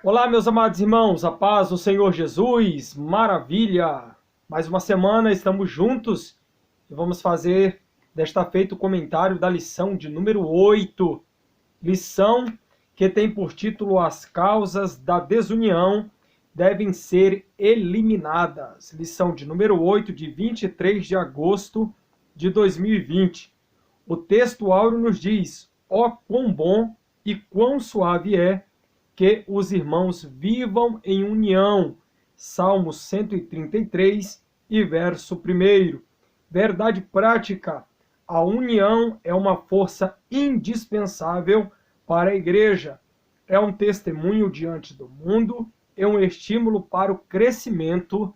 Olá, meus amados irmãos, a paz do Senhor Jesus, maravilha! Mais uma semana estamos juntos e vamos fazer desta feita o comentário da lição de número 8. Lição que tem por título As causas da desunião devem ser eliminadas. Lição de número 8, de 23 de agosto de 2020. O texto áureo nos diz: ó quão bom e quão suave é que os irmãos vivam em união. Salmo 133 e verso 1. Verdade prática: a união é uma força indispensável para a igreja. É um testemunho diante do mundo, é um estímulo para o crescimento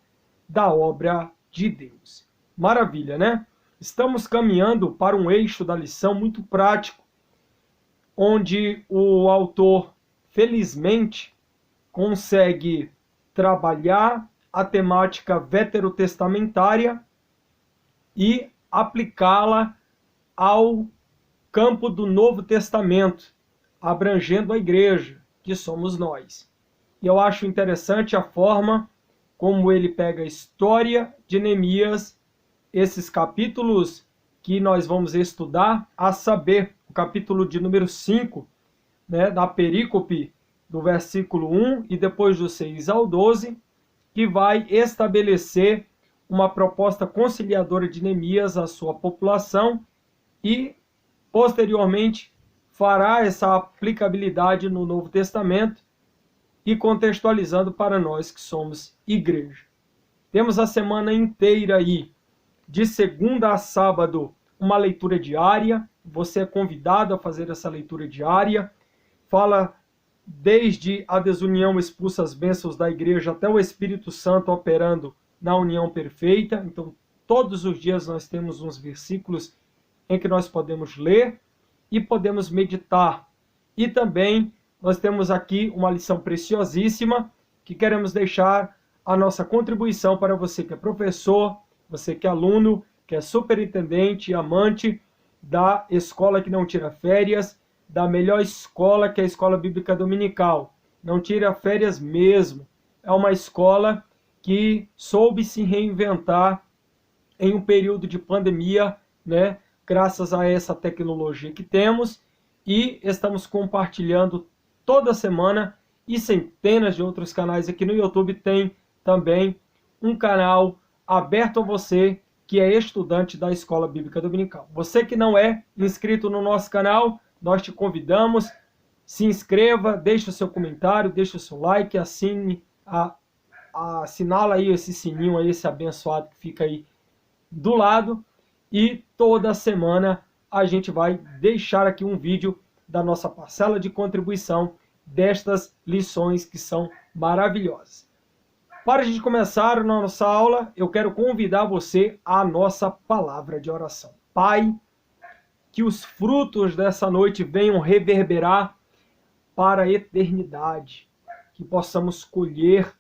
da obra de Deus. Maravilha, né? Estamos caminhando para um eixo da lição muito prático, onde o autor felizmente consegue trabalhar a temática veterotestamentária e aplicá-la ao campo do Novo Testamento, abrangendo a igreja, que somos nós. E eu acho interessante a forma como ele pega a história de Neemias, esses capítulos que nós vamos estudar, a saber, o capítulo de número 5, da perícope do versículo 1 e depois do 6 ao 12, que vai estabelecer uma proposta conciliadora de Neemias à sua população e, posteriormente, fará essa aplicabilidade no Novo Testamento e contextualizando para nós que somos igreja. Temos a semana inteira aí, de segunda a sábado, uma leitura diária. Você é convidado a fazer essa leitura diária. Fala desde a desunião expulsa as bênçãos da igreja até o Espírito Santo operando na união perfeita. Então, todos os dias nós temos uns versículos em que nós podemos ler e podemos meditar. E também nós temos aqui uma lição preciosíssima que queremos deixar a nossa contribuição para você que é professor, você que é aluno, que é superintendente e amante da escola que não tira férias, da melhor escola, que é a Escola Bíblica Dominical. Não tira férias mesmo. É uma escola que soube se reinventar em um período de pandemia, graças a essa tecnologia que temos, e estamos compartilhando toda semana, e centenas de outros canais aqui no YouTube. Tem também um canal aberto a você que é estudante da Escola Bíblica Dominical. Você que não é inscrito no nosso canal, nós te convidamos, se inscreva, deixe o seu comentário, deixe o seu like, assinala aí esse sininho aí, esse abençoado que fica aí do lado, e toda semana a gente vai deixar aqui um vídeo da nossa parcela de contribuição destas lições que são maravilhosas. Para a gente começar a nossa aula, eu quero convidar você à nossa palavra de oração. Pai, que os frutos dessa noite venham reverberar para a eternidade, que possamos colher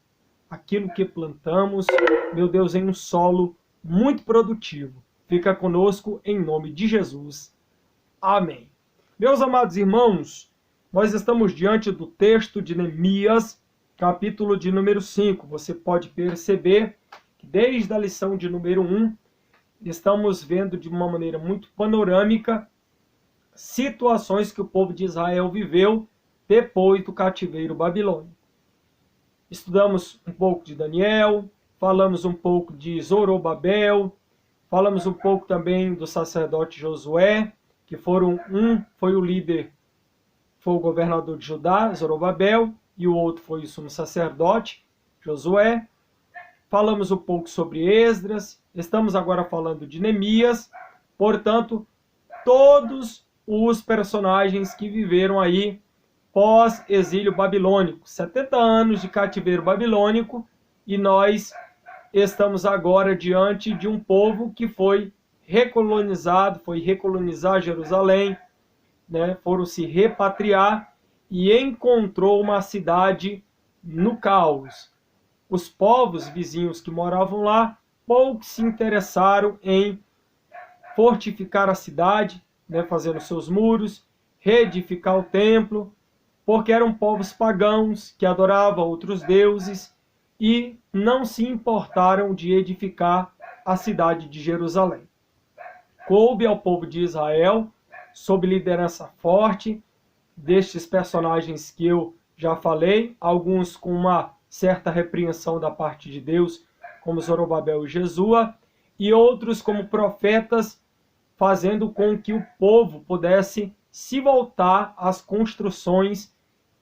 aquilo que plantamos, meu Deus, em um solo muito produtivo. Fica conosco em nome de Jesus. Amém. Meus amados irmãos, nós estamos diante do texto de Neemias, capítulo de número 5. Você pode perceber que desde a lição de número 1, estamos vendo de uma maneira muito panorâmica situações que o povo de Israel viveu depois do cativeiro babilônico. Estudamos um pouco de Daniel, falamos um pouco de Zorobabel, falamos um pouco também do sacerdote Josué, que foi o líder, foi o governador de Judá, Zorobabel, e o outro foi o sumo sacerdote, Josué. Falamos um pouco sobre Esdras, estamos agora falando de Neemias. Portanto, todos os personagens que viveram aí pós-exílio babilônico, 70 anos de cativeiro babilônico, e nós estamos agora diante de um povo que foi recolonizado, foi recolonizar Jerusalém, foram se repatriar e encontrou uma cidade no caos. Os povos vizinhos que moravam lá pouco se interessaram em fortificar a cidade, fazendo seus muros, reedificar o templo, porque eram povos pagãos que adoravam outros deuses e não se importaram de edificar a cidade de Jerusalém. Coube ao povo de Israel, sob liderança forte destes personagens que eu já falei, alguns com uma certa repreensão da parte de Deus, como Zorobabel e Jesua, e outros como profetas, fazendo com que o povo pudesse se voltar às construções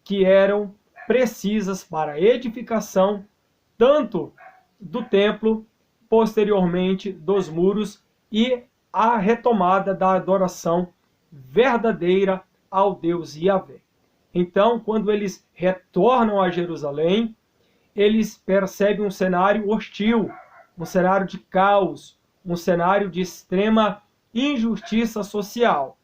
que eram precisas para a edificação, tanto do templo, posteriormente dos muros, e a retomada da adoração verdadeira ao Deus Yahvé. Então, quando eles retornam a Jerusalém, eles percebem um cenário hostil, um cenário de caos, um cenário de extrema injustiça social.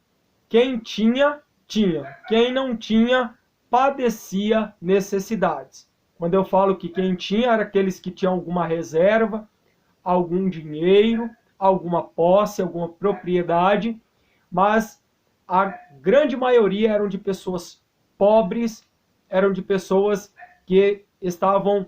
Quem tinha, tinha. Quem não tinha, padecia necessidades. Quando eu falo que quem tinha era aqueles que tinham alguma reserva, algum dinheiro, alguma posse, alguma propriedade, mas a grande maioria eram de pessoas pobres, eram de pessoas que estavam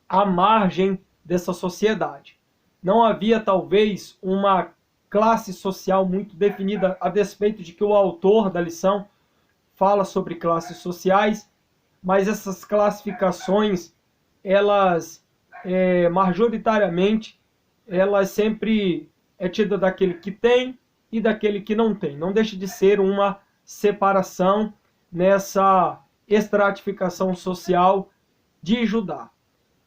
à margem dessa sociedade. Não havia, talvez, uma classe social muito definida, a despeito de que o autor da lição fala sobre classes sociais, mas essas classificações, elas, majoritariamente, elas sempre é tida daquele que tem e daquele que não tem. Não deixa de ser uma separação nessa estratificação social de Judá.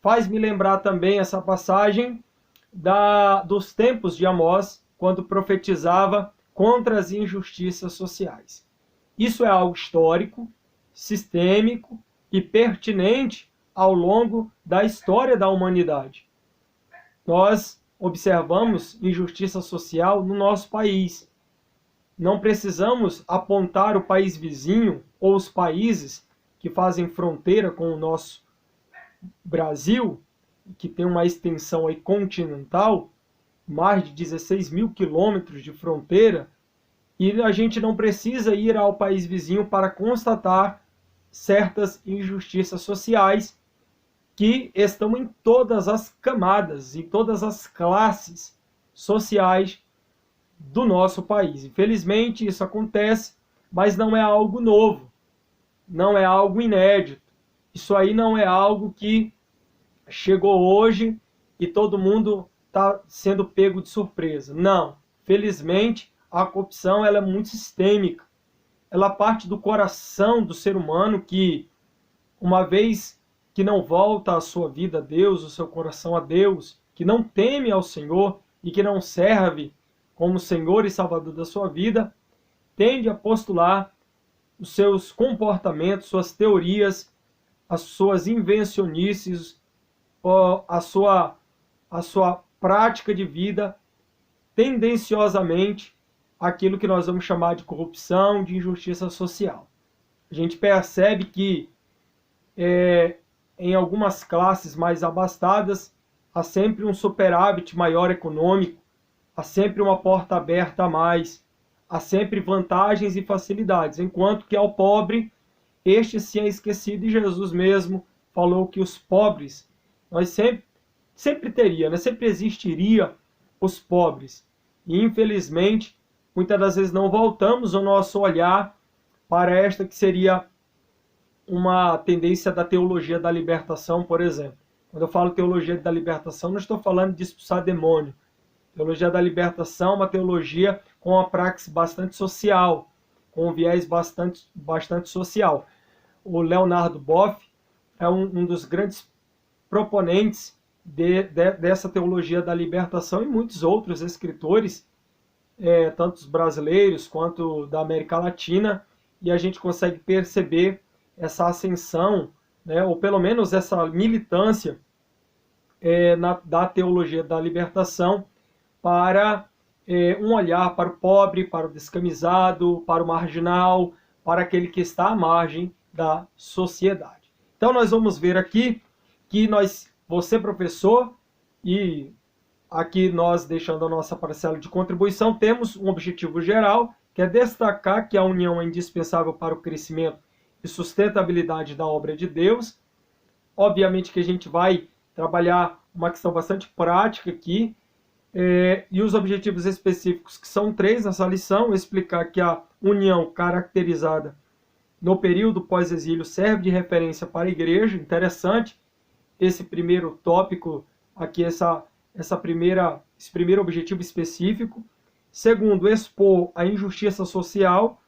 Faz-me lembrar também essa passagem dos tempos de Amós, quando profetizava contra as injustiças sociais. Isso é algo histórico, sistêmico e pertinente ao longo da história da humanidade. Nós observamos injustiça social no nosso país. Não precisamos apontar o país vizinho ou os países que fazem fronteira com o nosso Brasil, que tem uma extensão aí continental, mais de 16 mil quilômetros de fronteira, e a gente não precisa ir ao país vizinho para constatar certas injustiças sociais que estão em todas as camadas, em todas as classes sociais do nosso país. Infelizmente isso acontece, mas não é algo novo, não é algo inédito. Isso aí não é algo que chegou hoje e todo mundo está sendo pego de surpresa. Não, felizmente a corrupção ela é muito sistêmica. Ela parte do coração do ser humano que, uma vez que não volta a sua vida a Deus, o seu coração a Deus, que não teme ao Senhor e que não serve como Senhor e Salvador da sua vida, tende a postular os seus comportamentos, suas teorias, as suas invencionices, a sua prática de vida, tendenciosamente aquilo que nós vamos chamar de corrupção, de injustiça social. A gente percebe que em algumas classes mais abastadas há sempre um superávit maior econômico, há sempre uma porta aberta a mais, há sempre vantagens e facilidades, enquanto que ao pobre, este se é esquecido, e Jesus mesmo falou que os pobres, nós sempre teria, né? Sempre existiria os pobres. E infelizmente, muitas das vezes não voltamos o nosso olhar para esta que seria uma tendência da teologia da libertação, por exemplo. Quando eu falo teologia da libertação, não estou falando de expulsar demônio. Teologia da libertação é uma teologia com uma praxis bastante social, com um viés bastante social. O Leonardo Boff é um dos grandes proponentes dessa teologia da libertação, e muitos outros escritores, tanto os brasileiros quanto da América Latina, e a gente consegue perceber essa ascensão, né, ou pelo menos essa militância da teologia da libertação para um olhar para o pobre, para o descamisado, para o marginal, para aquele que está à margem da sociedade. Então nós vamos ver aqui que você professor, e aqui nós deixando a nossa parcela de contribuição, temos um objetivo geral, que é destacar que a união é indispensável para o crescimento e sustentabilidade da obra de Deus. Obviamente que a gente vai trabalhar uma questão bastante prática aqui, e os objetivos específicos, que são 3 nessa lição: explicar que a união caracterizada no período pós-exílio serve de referência para a igreja. Interessante esse primeiro tópico aqui, esse primeiro objetivo específico. Segundo, expor a injustiça social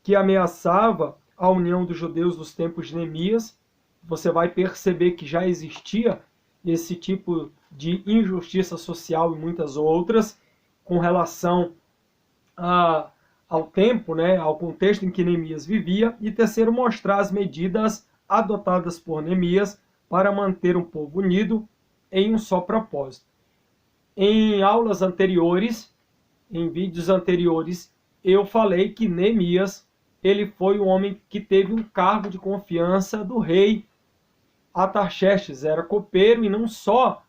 que ameaçava a união dos judeus nos tempos de Neemias. Você vai perceber que já existia esse tipo de injustiça social e muitas outras com relação ao tempo, né, ao contexto em que Neemias vivia. E terceiro, mostrar as medidas adotadas por Neemias para manter um povo unido em um só propósito. Em aulas anteriores, em vídeos anteriores, eu falei que Neemias, ele foi um homem que teve um cargo de confiança do rei Artaxerxes. Era copeiro, e não só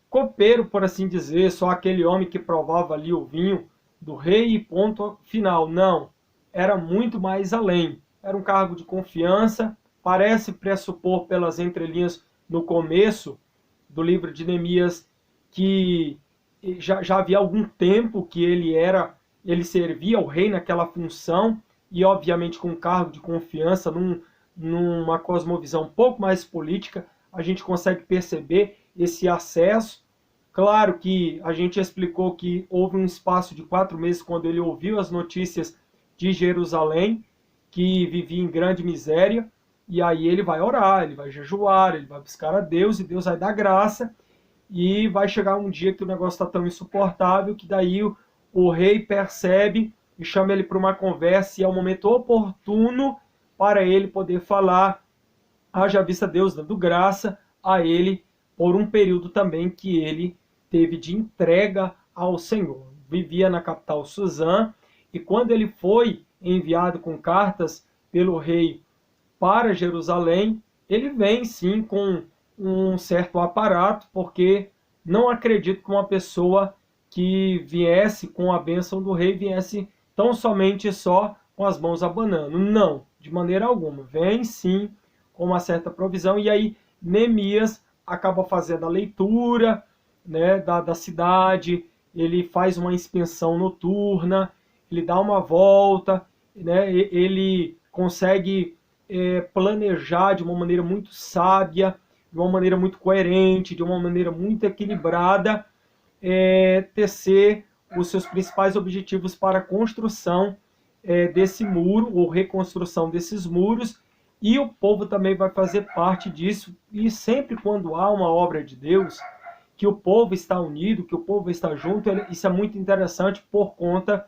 copeiro, por assim dizer, só aquele homem que provava ali o vinho do rei e ponto final. Não, era muito mais além. Era um cargo de confiança. Parece pressupor pelas entrelinhas no começo do livro de Neemias que já havia algum tempo que ele servia ao rei naquela função, e obviamente com um cargo de confiança, numa cosmovisão um pouco mais política, a gente consegue perceber esse acesso. Claro que a gente explicou que houve um espaço de 4 meses quando ele ouviu as notícias de Jerusalém, que vivia em grande miséria, e aí ele vai orar, ele vai jejuar, ele vai buscar a Deus, e Deus vai dar graça, e vai chegar um dia que o negócio está tão insuportável que daí o rei percebe e chama ele para uma conversa, e é o momento oportuno para ele poder falar, haja vista Deus dando graça a ele por um período também que ele teve de entrega ao Senhor. Vivia na capital Suzã, e quando ele foi enviado com cartas pelo rei para Jerusalém, ele vem sim com um certo aparato, porque não acredito que uma pessoa que viesse com a bênção do rei viesse tão somente só com as mãos abanando. Não, de maneira alguma. Vem sim com uma certa provisão, e aí Neemias acaba fazendo a leitura, né, da cidade, ele faz uma inspeção noturna, ele dá uma volta, né, ele consegue planejar de uma maneira muito sábia, de uma maneira muito coerente, de uma maneira muito equilibrada, tecer os seus principais objetivos para a construção desse muro, ou reconstrução desses muros, e o povo também vai fazer parte disso. E sempre quando há uma obra de Deus, que o povo está unido, que o povo está junto, isso é muito interessante por conta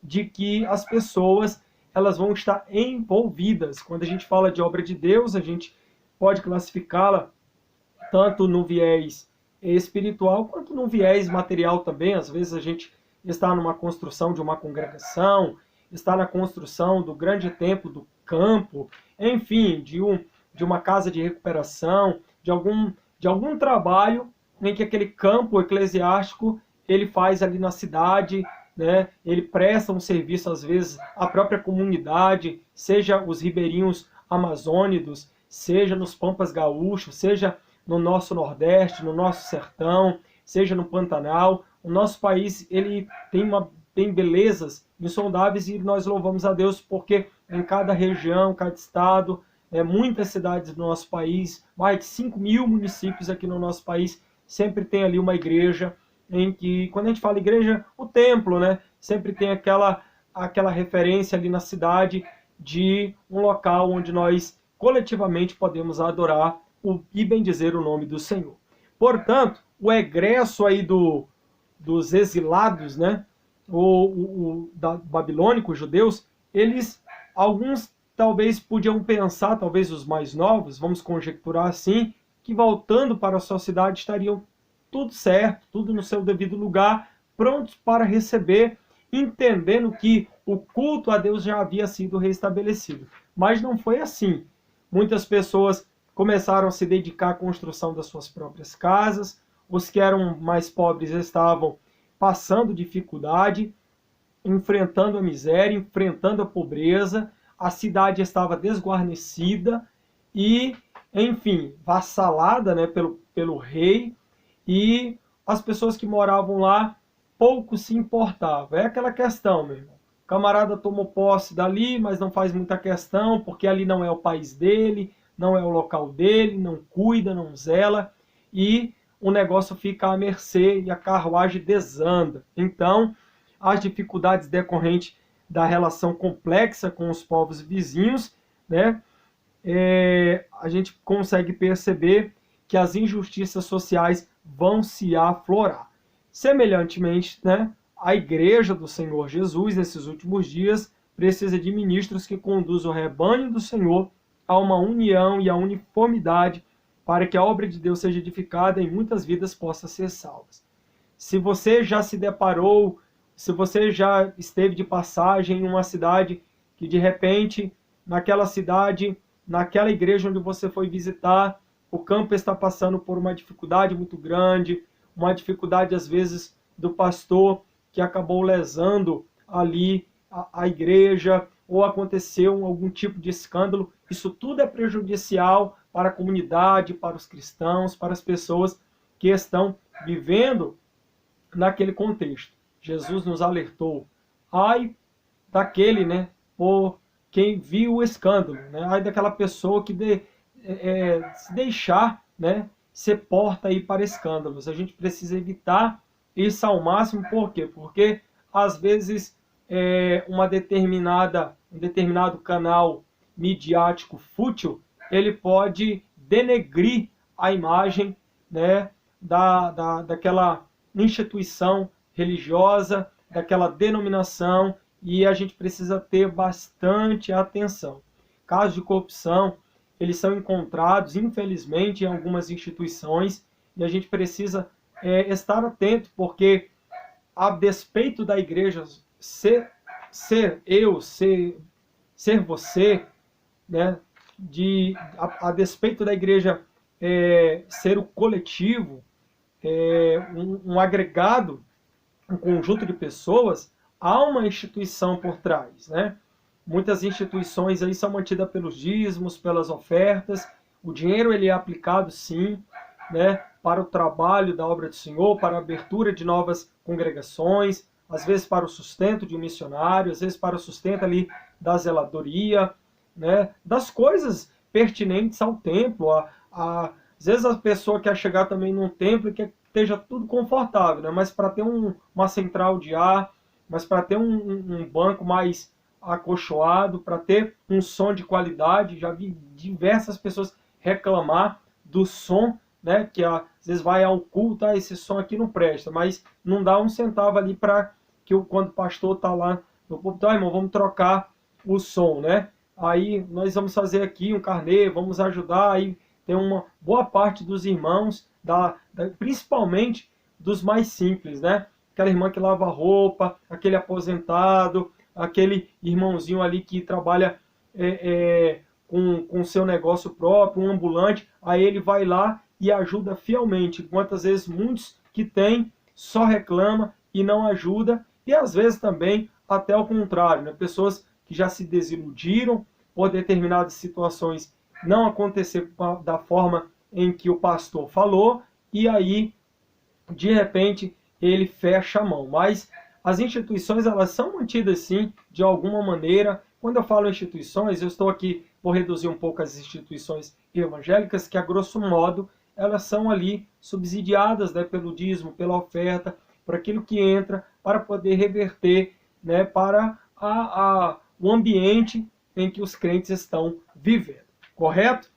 de que as pessoas elas vão estar envolvidas. Quando a gente fala de obra de Deus, a gente pode classificá-la tanto no viés espiritual quanto no viés material também. Às vezes a gente está numa construção de uma congregação, está na construção do grande templo do campo, enfim, de uma casa de recuperação, de algum trabalho em que aquele campo eclesiástico ele faz ali na cidade, né? Ele presta um serviço, às vezes, à própria comunidade, seja os ribeirinhos amazônicos, seja nos pampas gaúchos, seja no nosso Nordeste, no nosso sertão, seja no Pantanal. O nosso país ele tem belezas insondáveis, e nós louvamos a Deus porque em cada região, cada estado, muitas cidades do nosso país, mais de 5.000 municípios aqui no nosso país, sempre tem ali uma igreja, em que, quando a gente fala igreja, o templo, né? Sempre tem aquela referência ali na cidade de um local onde nós coletivamente podemos adorar e bendizer o nome do Senhor. Portanto, o egresso aí dos exilados, né? Babilônicos, judeus, alguns talvez podiam pensar, talvez os mais novos, vamos conjecturar assim, que voltando para a sua cidade estariam tudo certo, tudo no seu devido lugar, prontos para receber, entendendo que o culto a Deus já havia sido restabelecido. Mas não foi assim. Muitas pessoas começaram a se dedicar à construção das suas próprias casas, os que eram mais pobres estavam passando dificuldade, enfrentando a miséria, enfrentando a pobreza, a cidade estava desguarnecida e, enfim, vassalada, né, pelo rei, e as pessoas que moravam lá pouco se importavam. É aquela questão, meu irmão. O camarada tomou posse dali, mas não faz muita questão, porque ali não é o país dele, não é o local dele, não cuida, não zela, e o negócio fica à mercê e a carruagem desanda. Então, as dificuldades decorrentes da relação complexa com os povos vizinhos, né, a gente consegue perceber que as injustiças sociais vão se aflorar. Semelhantemente, né, a Igreja do Senhor Jesus, nesses últimos dias, precisa de ministros que conduzam o rebanho do Senhor a uma união e a uniformidade para que a obra de Deus seja edificada e muitas vidas possam ser salvas. Se você já se deparou, se você já esteve de passagem em uma cidade que de repente, naquela cidade, naquela igreja onde você foi visitar, o campo está passando por uma dificuldade muito grande, uma dificuldade às vezes do pastor que acabou lesando ali a igreja, ou aconteceu algum tipo de escândalo, isso tudo é prejudicial para a comunidade, para os cristãos, para as pessoas que estão vivendo naquele contexto. Jesus nos alertou, ai daquele, né, por quem viu o escândalo, né, ai daquela pessoa que se deixar, né, ser porta aí para escândalos. A gente precisa evitar isso ao máximo, por quê? Porque às vezes um determinado canal midiático fútil, ele pode denegrir a imagem, né, daquela instituição religiosa, daquela denominação, e a gente precisa ter bastante atenção. Casos de corrupção, eles são encontrados, infelizmente, em algumas instituições, e a gente precisa estar atento, porque a despeito da igreja ser você, né, a despeito da igreja ser o coletivo, um agregado, um conjunto de pessoas, há uma instituição por trás, né? Muitas instituições aí são mantidas pelos dízimos, pelas ofertas. O dinheiro ele é aplicado, sim, né, para o trabalho da obra do Senhor, para a abertura de novas congregações, às vezes para o sustento de um missionário, às vezes para o sustento ali da zeladoria, né, das coisas pertinentes ao templo. Às vezes a pessoa quer chegar também num templo e quer que esteja tudo confortável, né, mas para ter uma central de ar, mas para ter um banco mais acolchoado, para ter um som de qualidade. Já vi diversas pessoas reclamar do som, né, que às vezes vai ao culto, esse som aqui não presta, mas não dá um centavo ali para que quando o pastor está lá no púlpito, irmão, vamos trocar o som, né? Aí nós vamos fazer aqui um carnê, vamos ajudar, aí tem uma boa parte dos irmãos, principalmente dos mais simples, né? Aquela irmã que lava roupa, aquele aposentado, aquele irmãozinho ali que trabalha com seu negócio próprio, um ambulante, aí ele vai lá e ajuda fielmente. Quantas vezes muitos que têm só reclama e não ajuda, e às vezes também até o contrário, né? Pessoas que já se desiludiram por determinadas situações não acontecer da forma em que o pastor falou, e aí, de repente, ele fecha a mão. Mas as instituições, elas são mantidas sim, de alguma maneira. Quando eu falo instituições, eu estou aqui por reduzir um pouco as instituições evangélicas, que a grosso modo, elas são ali subsidiadas, né, pelo dízimo, pela oferta, por aquilo que entra, para poder reverter, né, para o ambiente em que os crentes estão vivendo, correto?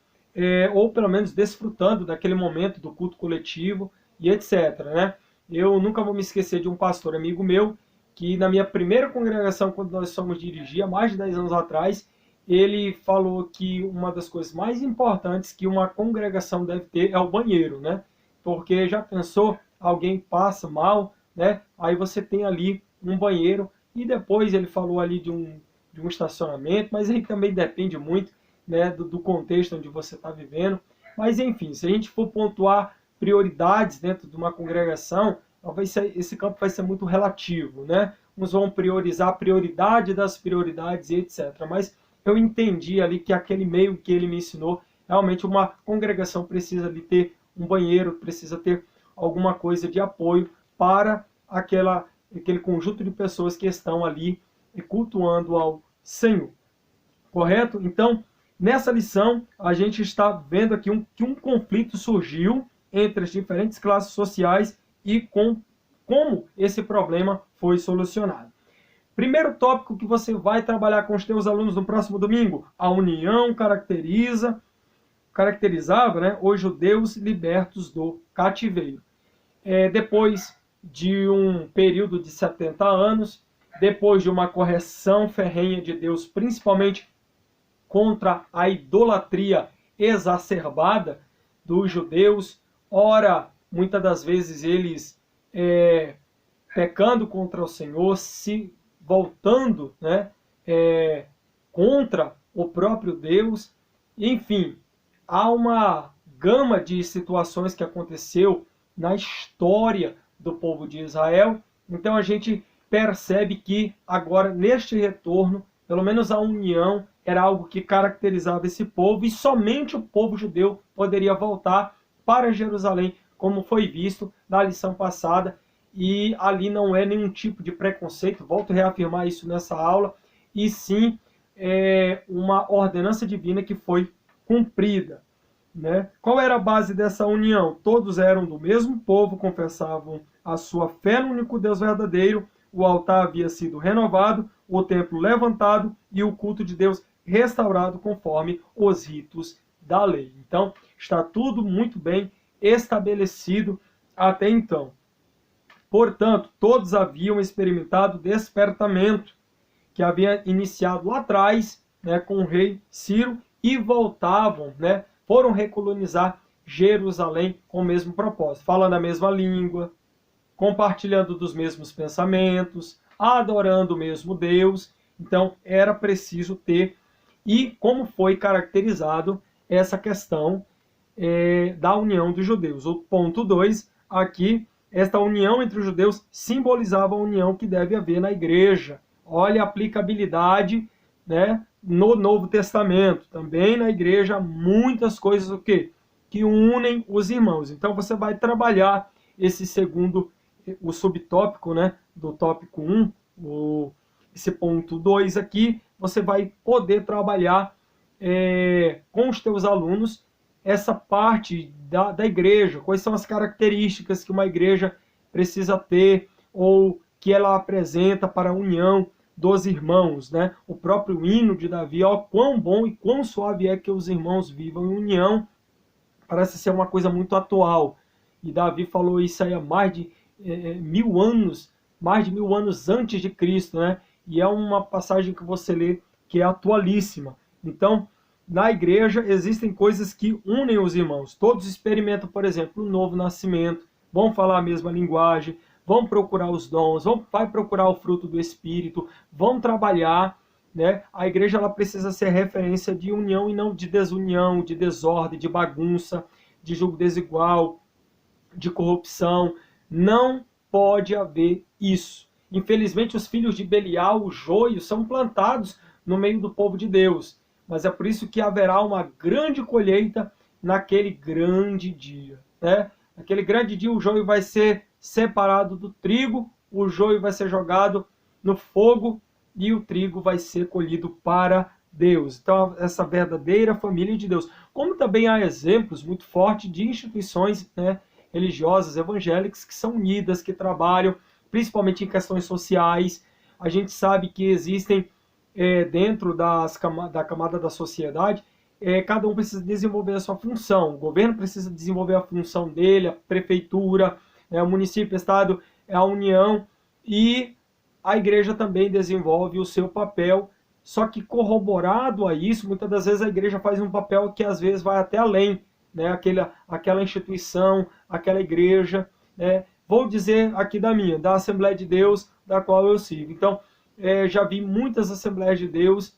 Ou pelo menos desfrutando daquele momento do culto coletivo e etc, né? Eu nunca vou me esquecer de um pastor amigo meu, que na minha primeira congregação, quando nós fomos dirigir, há mais de 10 anos atrás, ele falou que uma das coisas mais importantes que uma congregação deve ter é o banheiro, né? Porque já pensou, alguém passa mal, né? Aí você tem ali um banheiro, e depois ele falou ali de um estacionamento, mas aí também depende muito, né, do contexto onde você está vivendo. Mas enfim, se a gente for pontuar prioridades dentro de uma congregação, esse campo vai ser muito relativo, né? Uns vão priorizar a prioridade das prioridades e etc. Mas eu entendi ali que aquele meio que ele me ensinou, realmente uma congregação precisa de ter um banheiro, precisa ter alguma coisa de apoio para aquele conjunto de pessoas que estão ali cultuando ao Senhor. Correto? Então, nessa lição, a gente está vendo aqui que um conflito surgiu entre as diferentes classes sociais e como esse problema foi solucionado. Primeiro tópico que você vai trabalhar com os teus alunos no próximo domingo: a união caracterizava, né, os judeus libertos do cativeiro. Depois de um período de 70 anos, depois de uma correção ferrenha de Deus, principalmente contra a idolatria exacerbada dos judeus, ora, muitas das vezes eles pecando contra o Senhor, se voltando, né, contra o próprio Deus. Enfim, há uma gama de situações que aconteceu na história do povo de Israel. Então a gente percebe que agora, neste retorno, pelo menos a união era algo que caracterizava esse povo, e somente o povo judeu poderia voltar para Jerusalém, como foi visto na lição passada. E ali não é nenhum tipo de preconceito, volto a reafirmar isso nessa aula, e sim uma ordenança divina que foi cumprida. Né? Qual era a base dessa união? Todos eram do mesmo povo, confessavam a sua fé no único Deus verdadeiro, o altar havia sido renovado, o templo levantado e o culto de Deus restaurado conforme os ritos da lei. Então, está tudo muito bem estabelecido até então. Portanto, todos haviam experimentado o despertamento que havia iniciado lá atrás, né, com o rei Ciro, e voltavam, né, foram recolonizar Jerusalém com o mesmo propósito, falando a mesma língua, compartilhando dos mesmos pensamentos, adorando o mesmo Deus. Então, era preciso ter. E como foi caracterizado essa questão da união dos judeus? O ponto 2, aqui, esta união entre os judeus simbolizava a união que deve haver na igreja. Olha a aplicabilidade, né, no Novo Testamento. Também na igreja há muitas coisas o quê? Que unem os irmãos. Então você vai trabalhar esse segundo, o subtópico, né, do tópico 1, esse ponto 2 aqui, você vai poder trabalhar com os teus alunos essa parte da igreja, quais são as características que uma igreja precisa ter, ou que ela apresenta para a união dos irmãos, né? O próprio hino de Davi, ó, quão bom e quão suave é que os irmãos vivam em união, parece ser uma coisa muito atual. E Davi falou isso aí há mais de 1000 anos, mais de 1000 anos antes de Cristo, né? E é uma passagem que você lê que é atualíssima. Então, na igreja existem coisas que unem os irmãos. Todos experimentam, por exemplo, o novo nascimento, vão falar a mesma linguagem, vão procurar os dons, vai procurar o fruto do Espírito, vão trabalhar, né? A igreja ela precisa ser referência de união e não de desunião, de desordem, de bagunça, de julgo desigual, de corrupção. Não pode haver isso. Infelizmente, os filhos de Belial, o joio, são plantados no meio do povo de Deus. Mas é por isso que haverá uma grande colheita naquele grande dia. Né? Naquele grande dia, o joio vai ser separado do trigo, o joio vai ser jogado no fogo e o trigo vai ser colhido para Deus. Então, essa verdadeira família de Deus. Como também há exemplos muito fortes de instituições, né, religiosas, evangélicas, que são unidas, que trabalham principalmente em questões sociais. A gente sabe que existem dentro da camada da sociedade, cada um precisa desenvolver a sua função. O governo precisa desenvolver a função dele, a prefeitura, o município, o estado, a união, e a igreja também desenvolve o seu papel. Só que corroborado a isso, muitas das vezes a igreja faz um papel que às vezes vai até além, né? Aquela instituição, aquela igreja, né? Vou dizer aqui da Assembleia de Deus, da qual eu sirvo. Então, já vi muitas Assembleias de Deus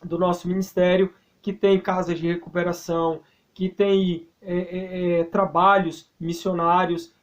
do nosso ministério que tem casas de recuperação, que tem trabalhos missionários,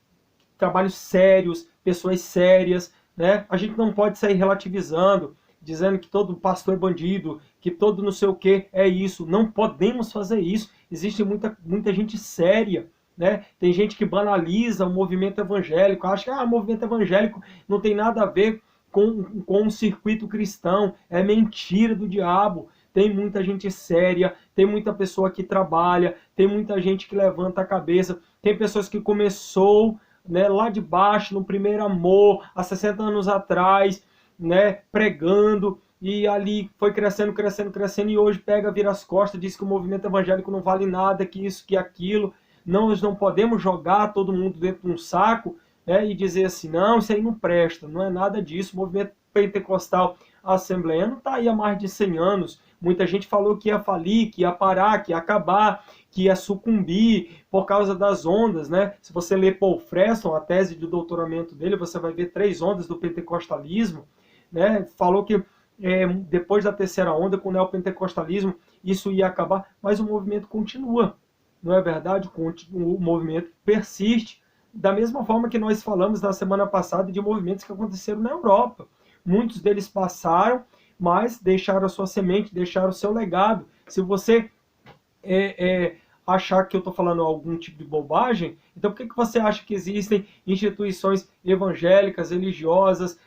trabalhos sérios, pessoas sérias, né? A gente não pode sair relativizando, dizendo que todo pastor é bandido, que todo não sei o que é isso. Não podemos fazer isso. Existe muita gente séria, né? Tem gente que banaliza o movimento evangélico, acha que o movimento evangélico não tem nada a ver com o circuito cristão, é mentira do diabo. Tem muita gente séria, tem muita pessoa que trabalha, tem muita gente que levanta a cabeça, tem pessoas que começou, né, lá de baixo, no primeiro amor, há 60 anos atrás, né, pregando, e ali foi crescendo, crescendo, crescendo, e hoje pega, vira as costas, diz que o movimento evangélico não vale nada, que isso, que aquilo. Nós não podemos jogar todo mundo dentro de um saco, né, e dizer assim, não, isso aí não presta, não é nada disso. O movimento pentecostal assembleiano está aí há mais de 100 anos. Muita gente falou que ia falir, que ia parar, que ia acabar, que ia sucumbir por causa das ondas, né? Se você ler Paul Freston, a tese de doutoramento dele, você vai ver 3 ondas do pentecostalismo, né? Falou que depois da terceira onda, com o neopentecostalismo, isso ia acabar, mas o movimento continua, não é verdade? O movimento persiste, da mesma forma que nós falamos na semana passada de movimentos que aconteceram na Europa. Muitos deles passaram, mas deixaram a sua semente, deixaram o seu legado. Se você achar que eu estou falando algum tipo de bobagem, então por que você acha que existem instituições evangélicas, religiosas,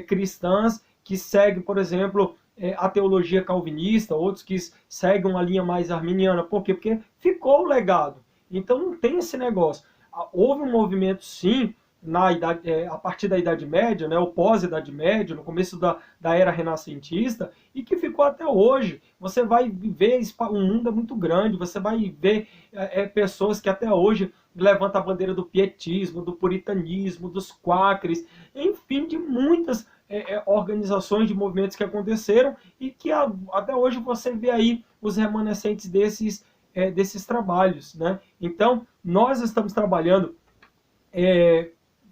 cristãs, que seguem, por exemplo, a teologia calvinista, outros que seguem uma linha mais arminiana? Por quê? Porque ficou o legado. Então não tem esse negócio. Houve um movimento, sim, a partir da Idade Média, né, ou pós-Idade Média, no começo da era renascentista, e que ficou até hoje. Você vai ver, um mundo é muito grande, você vai ver pessoas que até hoje levantam a bandeira do pietismo, do puritanismo, dos quáqueres, enfim, de muitas organizações de movimentos que aconteceram e que até hoje você vê aí os remanescentes desses trabalhos, né? Então, nós estamos trabalhando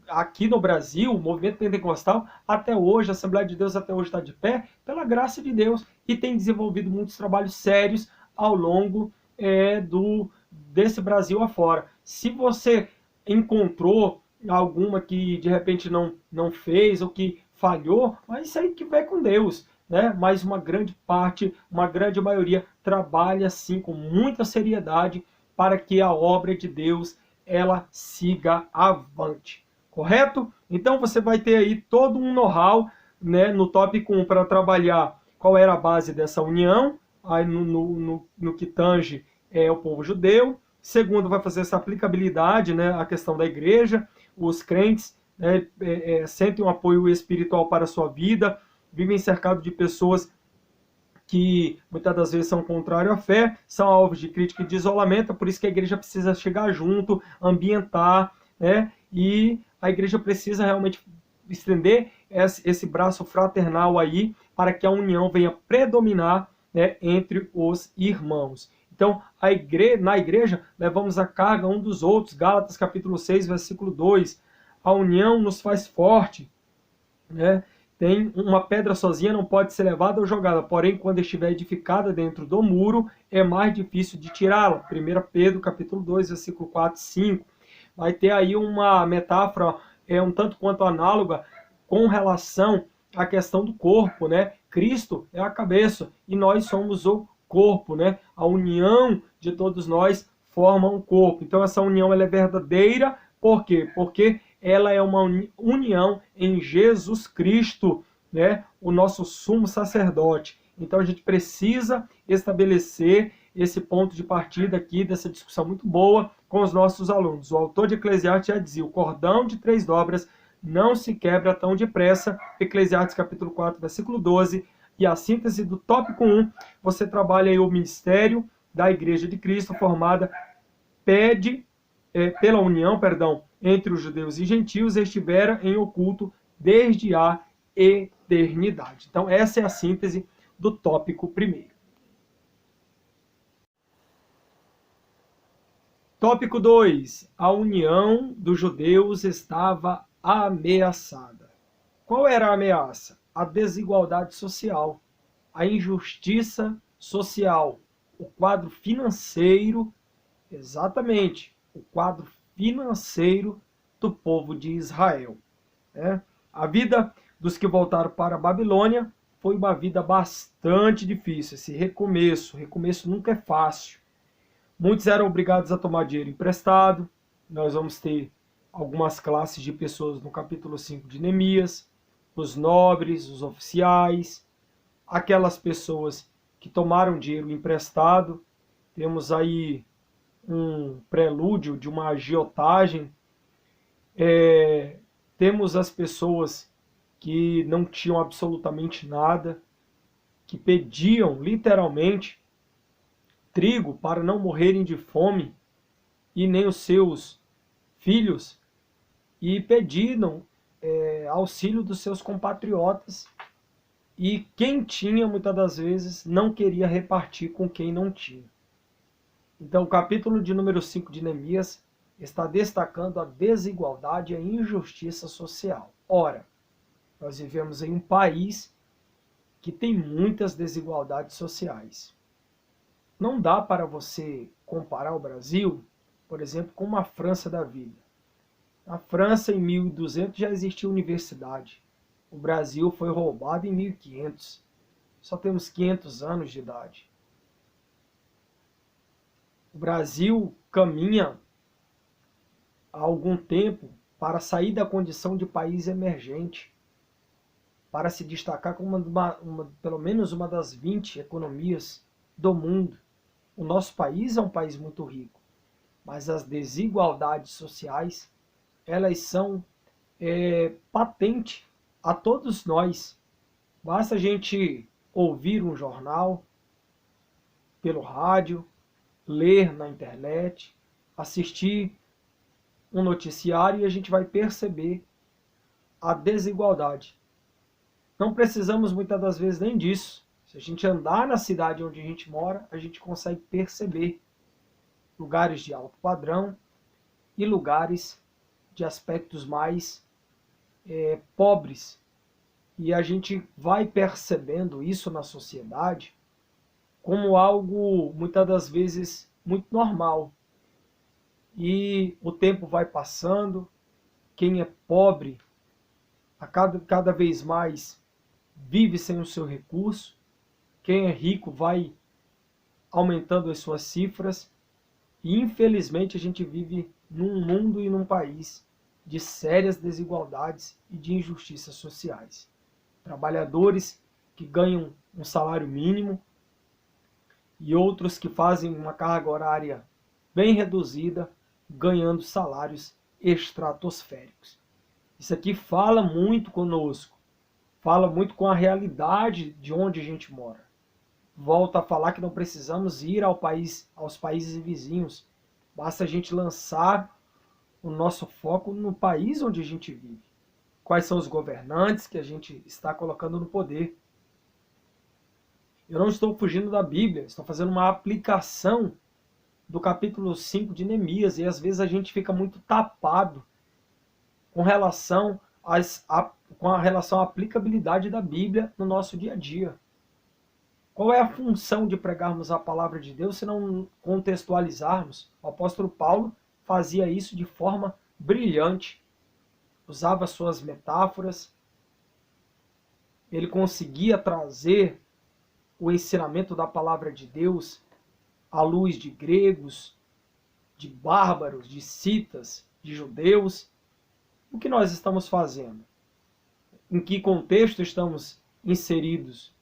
aqui no Brasil, o movimento pentecostal, até hoje, a Assembleia de Deus até hoje está de pé, pela graça de Deus, e tem desenvolvido muitos trabalhos sérios ao longo desse Brasil afora. Se você encontrou alguma que de repente não fez, ou que falhou, mas isso aí que vai com Deus, né? Mas uma grande parte, uma grande maioria, trabalha assim com muita seriedade para que a obra de Deus ela siga avante. Correto? Então você vai ter aí todo um know-how, né, no tópico 1 para trabalhar qual era a base dessa união, aí no que tange o povo judeu. Segundo, vai fazer essa aplicabilidade, né, a questão da igreja, os crentes, né, sentem um apoio espiritual para a sua vida, vivem cercados de pessoas que muitas das vezes são contrários à fé, são alvos de crítica e de isolamento, por isso que a igreja precisa chegar junto, ambientar, né? E a igreja precisa realmente estender esse braço fraternal aí, para que a união venha predominar, né, entre os irmãos. Então, na igreja, levamos a carga um dos outros, Gálatas capítulo 6, versículo 2, a união nos faz forte, né? Tem uma pedra sozinha, não pode ser levada ou jogada, porém, quando estiver edificada dentro do muro, é mais difícil de tirá-la. 1 Pedro, capítulo 2, versículo 4 e 5. Vai ter aí uma metáfora um tanto quanto análoga com relação à questão do corpo, né? Cristo é a cabeça e nós somos o corpo, né? A união de todos nós forma um corpo. Então, essa união ela é verdadeira. Por quê? Porque ela é uma união em Jesus Cristo, né? O nosso sumo sacerdote. Então a gente precisa estabelecer esse ponto de partida aqui dessa discussão muito boa com os nossos alunos. O autor de Eclesiastes já dizia, o cordão de 3 dobras não se quebra tão depressa. Eclesiastes capítulo 4, versículo 12. E a síntese do tópico 1, você trabalha aí o ministério da Igreja de Cristo formada pela união, entre os judeus e gentios, estivera em oculto desde a eternidade. Então, essa é a síntese do tópico 1. Tópico 2. A união dos judeus estava ameaçada. Qual era a ameaça? A desigualdade social, a injustiça social, o quadro financeiro, exatamente, o quadro financeiro do povo de Israel. A vida dos que voltaram para a Babilônia foi uma vida bastante difícil, esse recomeço. Recomeço nunca é fácil. Muitos eram obrigados a tomar dinheiro emprestado. Nós vamos ter algumas classes de pessoas no capítulo 5 de Neemias, os nobres, os oficiais, aquelas pessoas que tomaram dinheiro emprestado. Temos aí um prelúdio de uma agiotagem. Temos as pessoas que não tinham absolutamente nada, que pediam literalmente trigo para não morrerem de fome, e nem os seus filhos, e pediram auxílio dos seus compatriotas, e quem tinha, muitas das vezes, não queria repartir com quem não tinha. Então, o capítulo de número 5 de Neemias está destacando a desigualdade e a injustiça social. Ora, nós vivemos em um país que tem muitas desigualdades sociais. Não dá para você comparar o Brasil, por exemplo, com uma França da vida. Na França, em 1200, já existia universidade. O Brasil foi roubado em 1500. Só temos 500 anos de idade. O Brasil caminha há algum tempo para sair da condição de país emergente, para se destacar como pelo menos uma das 20 economias do mundo. O nosso país é um país muito rico, mas as desigualdades sociais, elas são patentes a todos nós. Basta a gente ouvir um jornal pelo rádio, ler na internet, assistir um noticiário, e a gente vai perceber a desigualdade. Não precisamos muitas das vezes nem disso. Se a gente andar na cidade onde a gente mora, a gente consegue perceber lugares de alto padrão e lugares de aspectos mais pobres. E a gente vai percebendo isso na sociedade como algo, muitas das vezes, muito normal. E o tempo vai passando, quem é pobre, cada vez mais vive sem o seu recurso, quem é rico vai aumentando as suas cifras, e infelizmente a gente vive num mundo e num país de sérias desigualdades e de injustiças sociais. Trabalhadores que ganham um salário mínimo e outros que fazem uma carga horária bem reduzida, ganhando salários estratosféricos. Isso aqui fala muito conosco, fala muito com a realidade de onde a gente mora. Volta a falar que não precisamos ir aos países vizinhos, basta a gente lançar o nosso foco no país onde a gente vive. Quais são os governantes que a gente está colocando no poder? Eu não estou fugindo da Bíblia, estou fazendo uma aplicação do capítulo 5 de Neemias, e às vezes a gente fica muito tapado com relação à aplicabilidade da Bíblia no nosso dia a dia. Qual é a função de pregarmos a palavra de Deus se não contextualizarmos? O apóstolo Paulo fazia isso de forma brilhante, usava suas metáforas, ele conseguia trazer o ensinamento da palavra de Deus à luz de gregos, de bárbaros, de citas, de judeus. O que nós estamos fazendo? Em que contexto estamos inseridos?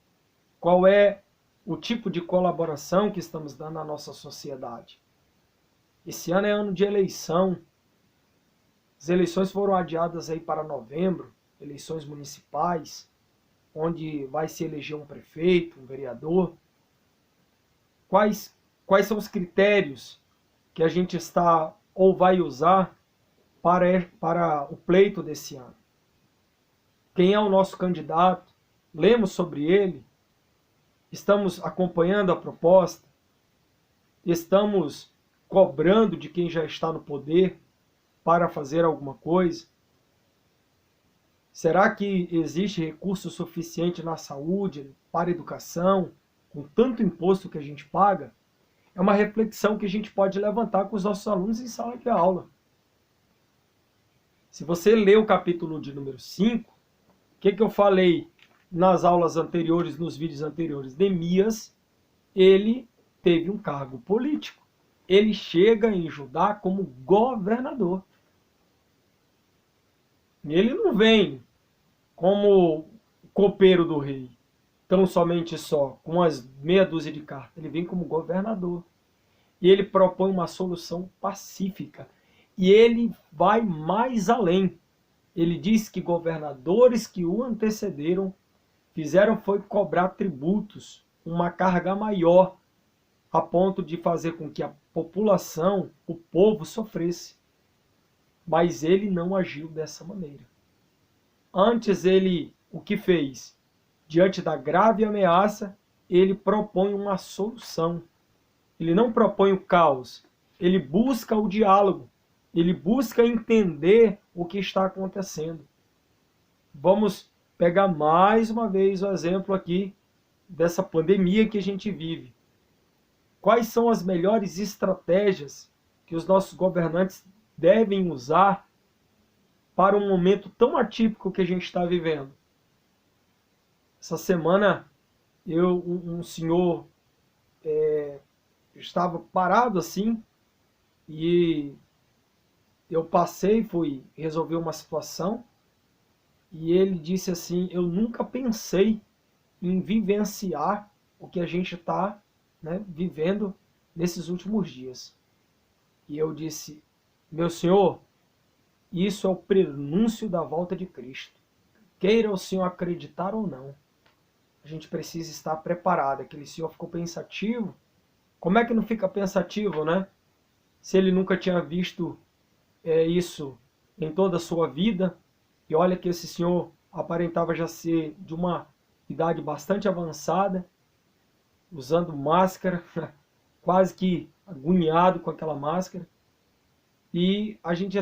Qual é o tipo de colaboração que estamos dando à nossa sociedade? Esse ano é ano de eleição. As eleições foram adiadas aí para novembro, eleições municipais, onde vai se eleger um prefeito, um vereador. Quais são os critérios que a gente está ou vai usar para o pleito desse ano? Quem é o nosso candidato? Lemos sobre ele? Estamos acompanhando a proposta? Estamos cobrando de quem já está no poder para fazer alguma coisa? Será que existe recurso suficiente na saúde, para a educação, com tanto imposto que a gente paga? É uma reflexão que a gente pode levantar com os nossos alunos em sala de aula. Se você ler o capítulo de número 5, o que eu falei nas aulas anteriores, nos vídeos anteriores, Neemias, ele teve um cargo político. Ele chega em Judá como governador. Ele não vem como copeiro do rei, tão somente só, com as meia dúzia de cartas. Ele vem como governador. E ele propõe uma solução pacífica. E ele vai mais além. Ele diz que governadores que o antecederam fizeram foi cobrar tributos, uma carga maior, a ponto de fazer com que a população, o povo, sofresse. Mas ele não agiu dessa maneira. Antes ele, o que fez? Diante da grave ameaça, ele propõe uma solução. Ele não propõe o caos, ele busca o diálogo, ele busca entender o que está acontecendo. Vamos pegar mais uma vez o exemplo aqui dessa pandemia que a gente vive. Quais são as melhores estratégias que os nossos governantes devem usar para um momento tão atípico que a gente está vivendo? Essa semana, um senhor estava parado assim, e eu passei, fui resolver uma situação, e ele disse assim: eu nunca pensei em vivenciar o que a gente está, né, vivendo nesses últimos dias. E eu disse: meu senhor, isso é o prenúncio da volta de Cristo. Queira o senhor acreditar ou não, a gente precisa estar preparado. Aquele senhor ficou pensativo. Como é que não fica pensativo, né? Se ele nunca tinha visto isso em toda a sua vida. E olha que esse senhor aparentava já ser de uma idade bastante avançada, usando máscara, quase que agoniado com aquela máscara. E a gente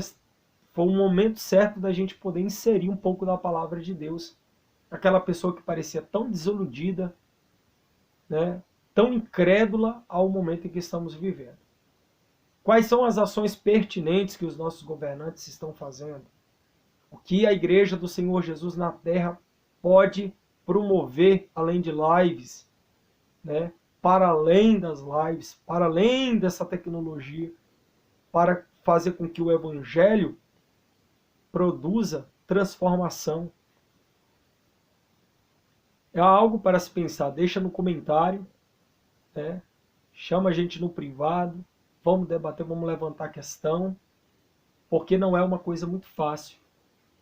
foi um momento certo da gente poder inserir um pouco da palavra de Deus. Aquela pessoa que parecia tão desiludida, né, tão incrédula ao momento em que estamos vivendo. Quais são as ações pertinentes que os nossos governantes estão fazendo? O que a Igreja do Senhor Jesus na Terra pode promover além de lives, né? Para além das lives, para além dessa tecnologia, para fazer com que o Evangelho produza transformação? É algo para se pensar. Deixa no comentário, né? Chama a gente no privado, vamos debater, vamos levantar a questão, porque não é uma coisa muito fácil.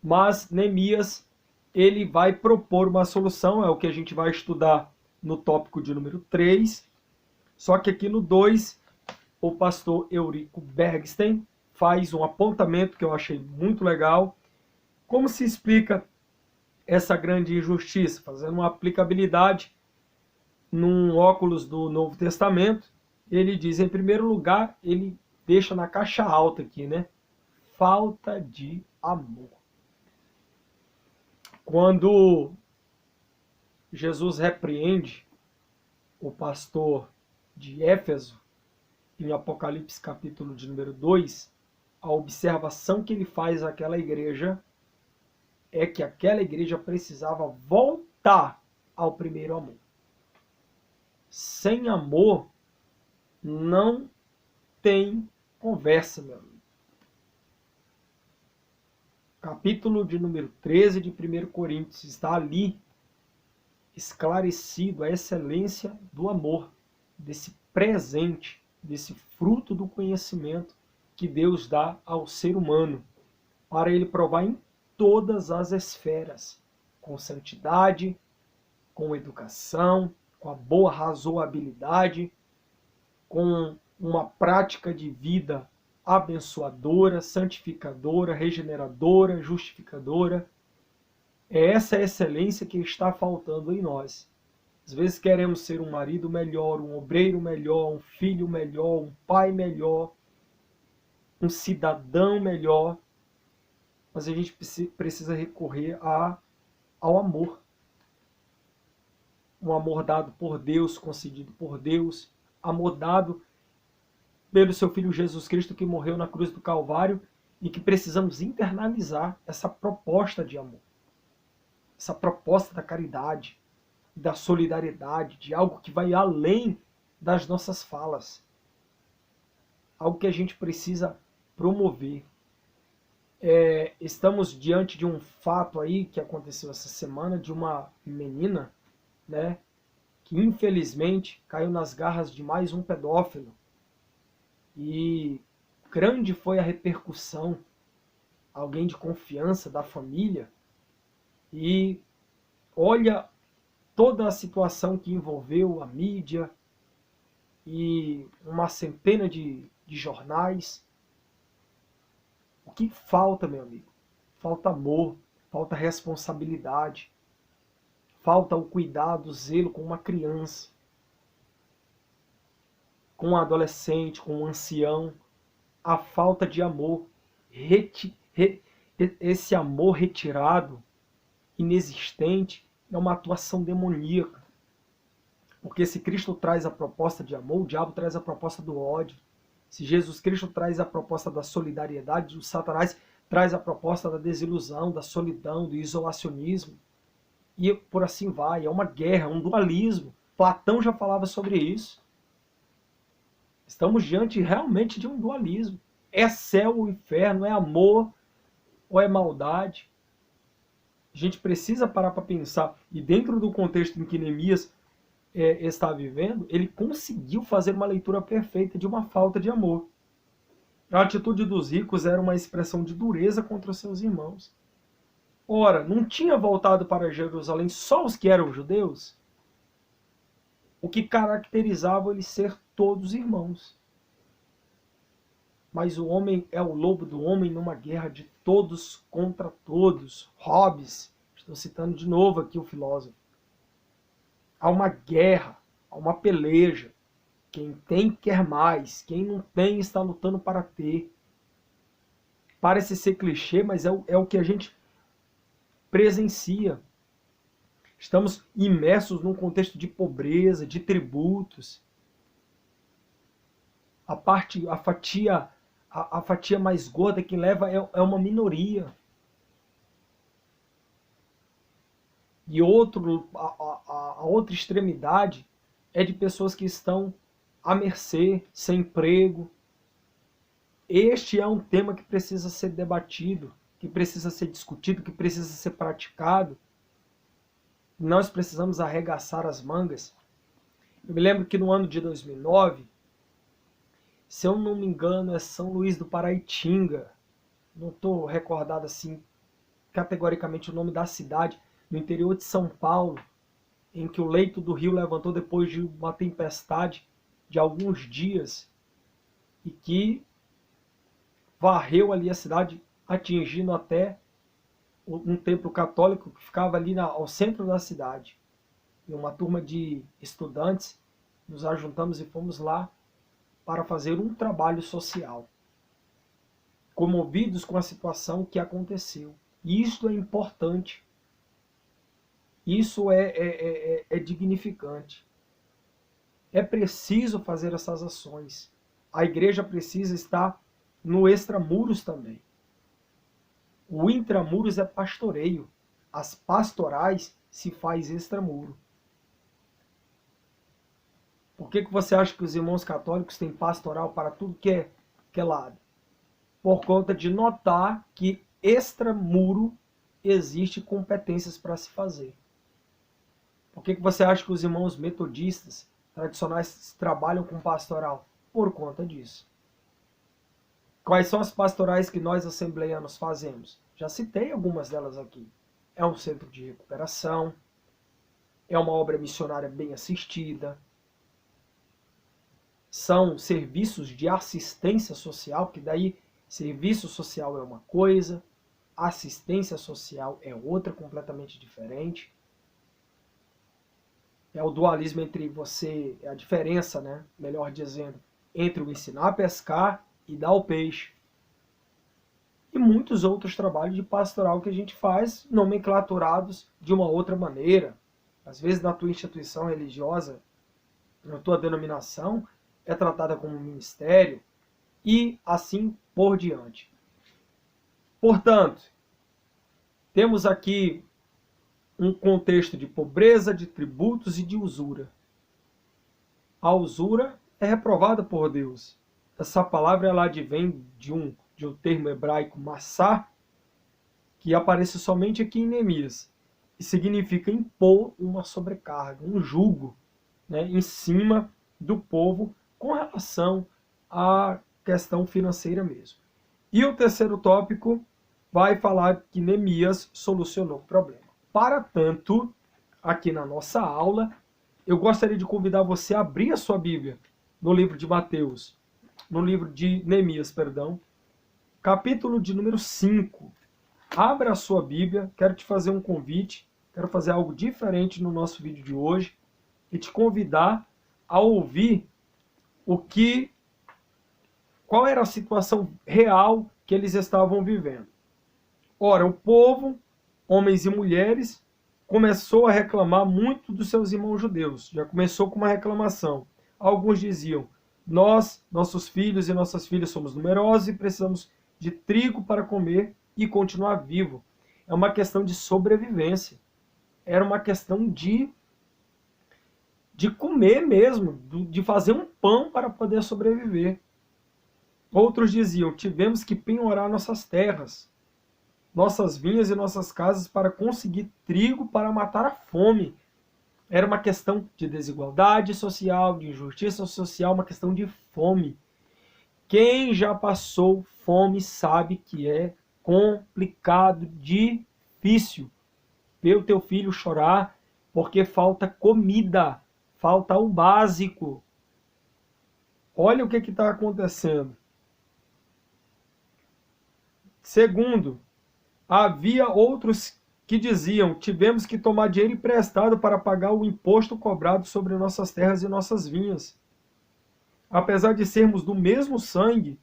Mas Neemias, ele vai propor uma solução, é o que a gente vai estudar no tópico de número 3. Só que aqui no 2, o pastor Eurico Bergstein faz um apontamento que eu achei muito legal. Como se explica essa grande injustiça? Fazendo uma aplicabilidade num óculos do Novo Testamento, ele diz, em primeiro lugar, ele deixa na caixa alta aqui, né? Falta de amor. Quando Jesus repreende o pastor de Éfeso, em Apocalipse capítulo de número 2, a observação que ele faz àquela igreja é que aquela igreja precisava voltar ao primeiro amor. Sem amor, não tem conversa, meu amigo. Capítulo de número 13 de 1 Coríntios, está ali esclarecido a excelência do amor, desse presente, desse fruto do conhecimento que Deus dá ao ser humano, para ele provar em todas as esferas, com santidade, com educação, com a boa razoabilidade, com uma prática de vida abençoadora, santificadora, regeneradora, justificadora. É essa excelência que está faltando em nós. Às vezes queremos ser um marido melhor, um obreiro melhor, um filho melhor, um pai melhor, um cidadão melhor, mas a gente precisa recorrer ao amor. Um amor dado por Deus, concedido por Deus, amor dado pelo seu Filho Jesus Cristo, que morreu na cruz do Calvário, e que precisamos internalizar essa proposta de amor. essa proposta da caridade, da solidariedade, de algo que vai além das nossas falas. Algo que a gente precisa promover. Estamos diante de um fato aí que aconteceu essa semana, de uma menina, né, que infelizmente caiu nas garras de mais um pedófilo. E grande foi a repercussão. Alguém de confiança da família. E olha toda a situação que envolveu a mídia e uma centena de jornais. O que falta, meu amigo? Falta amor, falta responsabilidade, falta o cuidado, o zelo com uma criança, com um adolescente, com um ancião. A falta de amor, esse amor retirado, inexistente, é uma atuação demoníaca. Porque se Cristo traz a proposta de amor, o diabo traz a proposta do ódio. Se Jesus Cristo traz a proposta da solidariedade, o Satanás traz a proposta da desilusão, da solidão, do isolacionismo. E por assim vai. É uma guerra, um dualismo. Platão já falava sobre isso. Estamos diante realmente de um dualismo. É céu ou inferno, é amor ou é maldade? A gente precisa parar para pensar. E dentro do contexto em que Neemias está vivendo, ele conseguiu fazer uma leitura perfeita de uma falta de amor. A atitude dos ricos era uma expressão de dureza contra os seus irmãos. Ora, não tinha voltado para Jerusalém só os que eram judeus? O que caracterizava eles ser todos irmãos. Mas o homem é o lobo do homem numa guerra de todos contra todos. Hobbes, estou citando de novo aqui o filósofo. Há uma guerra, há uma peleja. Quem tem quer mais, quem não tem está lutando para ter. Parece ser clichê, mas é o que a gente presencia. Estamos imersos num contexto de pobreza, de tributos. A fatia mais gorda que leva é uma minoria. E a outra extremidade é de pessoas que estão à mercê, sem emprego. Este é um tema que precisa ser debatido, que precisa ser discutido, que precisa ser praticado. Nós precisamos arregaçar as mangas. Eu me lembro que no ano de 2009, se eu não me engano, é São Luís do Paraitinga, não estou recordado assim categoricamente o nome da cidade, no interior de São Paulo, em que o leito do rio levantou depois de uma tempestade de alguns dias e que varreu ali a cidade, atingindo até um templo católico que ficava ali ao centro da cidade. E uma turma de estudantes nos ajuntamos e fomos lá para fazer um trabalho social, comovidos com a situação que aconteceu. E isto é importante. Isso é dignificante. É preciso fazer essas ações. A igreja precisa estar no extramuros também. O intramuros é pastoreio. As pastorais se faz extramuro. Por que você acha que os irmãos católicos têm pastoral para tudo que é lado? Por conta de notar que extramuro existe competências para se fazer. Por que você acha que os irmãos metodistas tradicionais trabalham com pastoral? Por conta disso. Quais são as pastorais que nós assembleianos fazemos? Já citei algumas delas aqui. É um centro de recuperação, é uma obra missionária bem assistida, são serviços de assistência social, que daí serviço social é uma coisa, assistência social é outra completamente diferente. É o dualismo entre você, é a diferença, né, melhor dizendo, entre o ensinar a pescar e dar o peixe. E muitos outros trabalhos de pastoral que a gente faz, nomenclaturados de uma outra maneira. Às vezes na tua instituição religiosa, na tua denominação, é tratada como um ministério e assim por diante. Portanto, temos aqui um contexto de pobreza, de tributos e de usura. A usura é reprovada por Deus. Essa palavra ela advém de um termo hebraico, massá, que aparece somente aqui em Neemias, e significa impor uma sobrecarga, um jugo, né, em cima do povo com relação à questão financeira mesmo. E o terceiro tópico vai falar que Neemias solucionou o problema. Para tanto, aqui na nossa aula, eu gostaria de convidar você a abrir a sua Bíblia no livro de Mateus, no livro de Neemias, perdão, capítulo de número 5. Abra a sua Bíblia, quero te fazer um convite, quero fazer algo diferente no nosso vídeo de hoje e te convidar a ouvir qual era a situação real que eles estavam vivendo. Ora, o povo, homens e mulheres, começou a reclamar muito dos seus irmãos judeus. Já começou com uma reclamação. Alguns diziam, nossos filhos e nossas filhas somos numerosos e precisamos de trigo para comer e continuar vivo. É uma questão de sobrevivência. Era uma questão de comer mesmo, de fazer um pão para poder sobreviver. Outros diziam, tivemos que penhorar nossas terras, nossas vinhas e nossas casas para conseguir trigo para matar a fome. Era uma questão de desigualdade social, de injustiça social, uma questão de fome. Quem já passou fome sabe que é complicado, difícil. Ver o teu filho chorar porque falta comida, falta o básico. Olha o que está acontecendo. Segundo, havia outros que diziam, tivemos que tomar dinheiro emprestado para pagar o imposto cobrado sobre nossas terras e nossas vinhas. Apesar de sermos do mesmo sangue,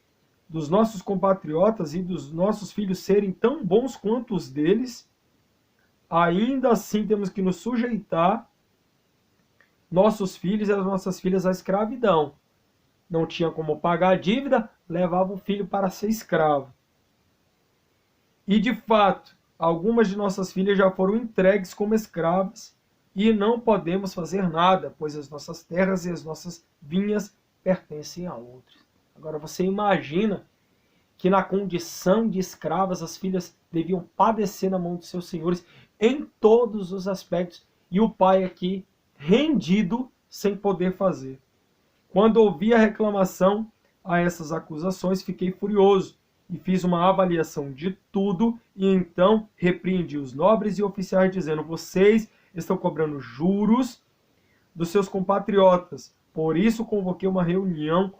dos nossos compatriotas e dos nossos filhos serem tão bons quanto os deles, ainda assim temos que nos sujeitar, nossos filhos e as nossas filhas, à escravidão. Não tinha como pagar a dívida, levava o filho para ser escravo. E de fato, algumas de nossas filhas já foram entregues como escravas e não podemos fazer nada, pois as nossas terras e as nossas vinhas pertencem a outros. Agora você imagina que na condição de escravas as filhas deviam padecer na mão dos seus senhores em todos os aspectos e o pai aqui rendido sem poder fazer. Quando ouvi a reclamação a essas acusações, fiquei furioso e fiz uma avaliação de tudo e então repreendi os nobres e oficiais dizendo, vocês estão cobrando juros dos seus compatriotas, por isso convoquei uma reunião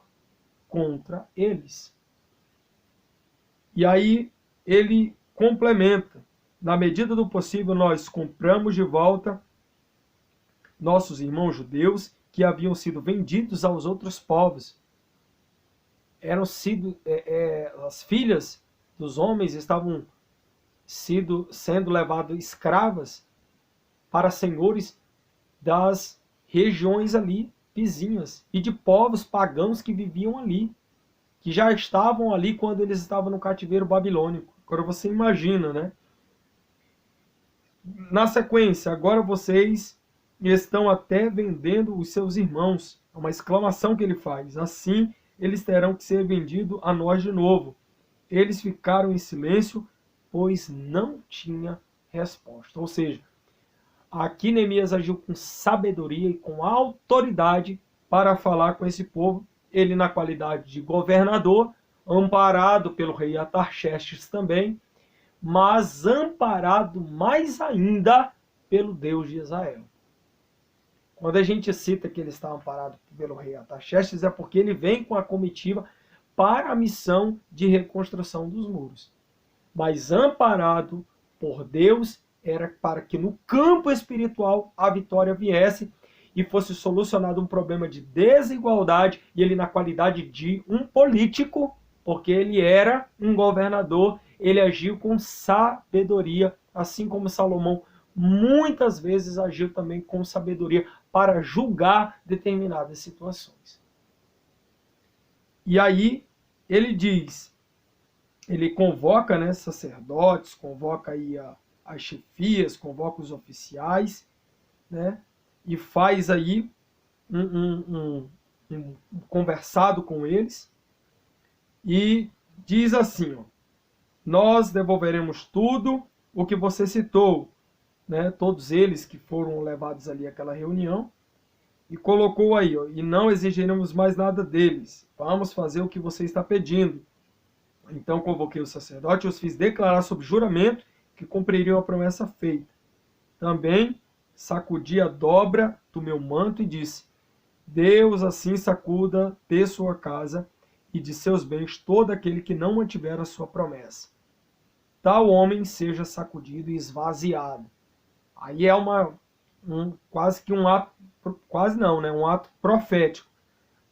contra eles. E aí ele complementa, na medida do possível nós compramos de volta nossos irmãos judeus que haviam sido vendidos aos outros povos. As filhas dos homens estavam sendo levadas escravas para senhores das regiões ali vizinhas e de povos pagãos que viviam ali, que já estavam ali quando eles estavam no cativeiro babilônico. Agora você imagina, né? Na sequência, agora vocês estão até vendendo os seus irmãos. É uma exclamação que ele faz. Assim, eles terão que ser vendidos a nós de novo. Eles ficaram em silêncio, pois não tinha resposta. Ou seja, aqui Neemias agiu com sabedoria e com autoridade para falar com esse povo. Ele na qualidade de governador, amparado pelo rei Atarxerxes também, mas amparado mais ainda pelo Deus de Israel. Quando a gente cita que ele está amparado pelo rei Atarxerxes, é porque ele vem com a comitiva para a missão de reconstrução dos muros. Mas amparado por Deus era para que no campo espiritual a vitória viesse e fosse solucionado um problema de desigualdade, e ele na qualidade de um político, porque ele era um governador, ele agiu com sabedoria, assim como Salomão muitas vezes agiu também com sabedoria para julgar determinadas situações. E aí ele diz, ele convoca, né, sacerdotes, convoca aí as chefias, convoca os oficiais, né? E faz aí um conversado com eles e diz assim, ó, nós devolveremos tudo o que você citou, né? Todos eles que foram levados ali àquela reunião, e colocou aí, ó, e não exigiremos mais nada deles, vamos fazer o que você está pedindo. Então convoquei o sacerdote e os fiz declarar sob juramento que cumpririam a promessa feita. Também sacudi a dobra do meu manto e disse, Deus assim sacuda de sua casa e de seus bens todo aquele que não mantiver a sua promessa. Tal homem seja sacudido e esvaziado. Aí é quase que um ato, quase não, né? Um ato profético.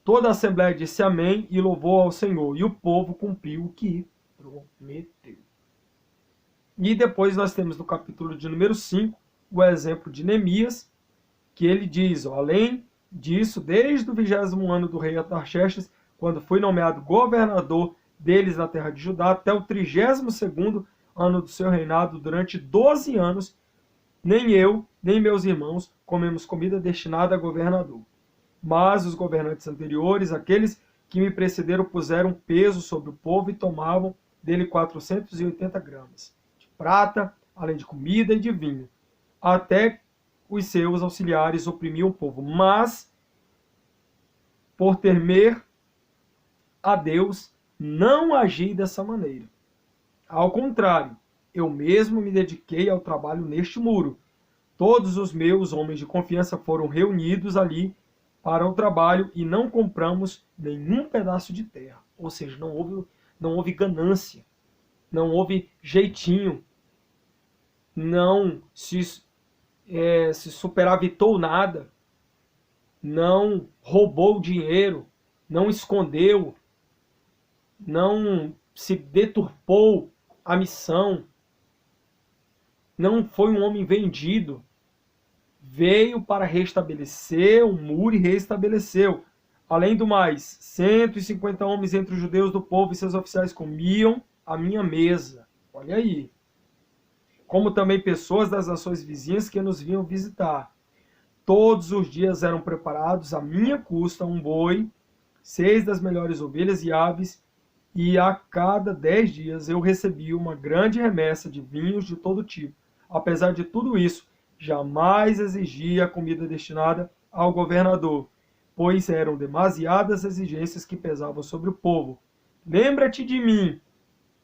Toda a Assembleia disse amém e louvou ao Senhor, e o povo cumpriu o que prometeu. E depois nós temos no capítulo de número 5, o exemplo de Neemias, que ele diz, ó, além disso, desde o 20º ano do rei Artaxerxes, quando foi nomeado governador deles na terra de Judá, até o 32º ano do seu reinado, durante 12 anos, nem eu, nem meus irmãos, comemos comida destinada a governador. Mas os governantes anteriores, aqueles que me precederam, puseram peso sobre o povo e tomavam dele 480 gramas de prata, além de comida e de vinho. Até os seus auxiliares oprimiam o povo. Mas, por temer a Deus, não agi dessa maneira. Ao contrário, eu mesmo me dediquei ao trabalho neste muro. Todos os meus homens de confiança foram reunidos ali para o trabalho e não compramos nenhum pedaço de terra. Ou seja, não houve ganância, não houve jeitinho, não se superavitou nada, não roubou dinheiro, não escondeu, não se deturpou a missão, não foi um homem vendido. Veio para restabelecer o muro e restabeleceu. Além do mais, 150 homens entre os judeus do povo e seus oficiais comiam à minha mesa. Olha aí. Como também pessoas das nações vizinhas que nos vinham visitar. Todos os dias eram preparados à minha custa um boi, 6 das melhores ovelhas e aves, e a cada 10 dias eu recebia uma grande remessa de vinhos de todo tipo. Apesar de tudo isso, jamais exigia a comida destinada ao governador, pois eram demasiadas exigências que pesavam sobre o povo. Lembra-te de mim,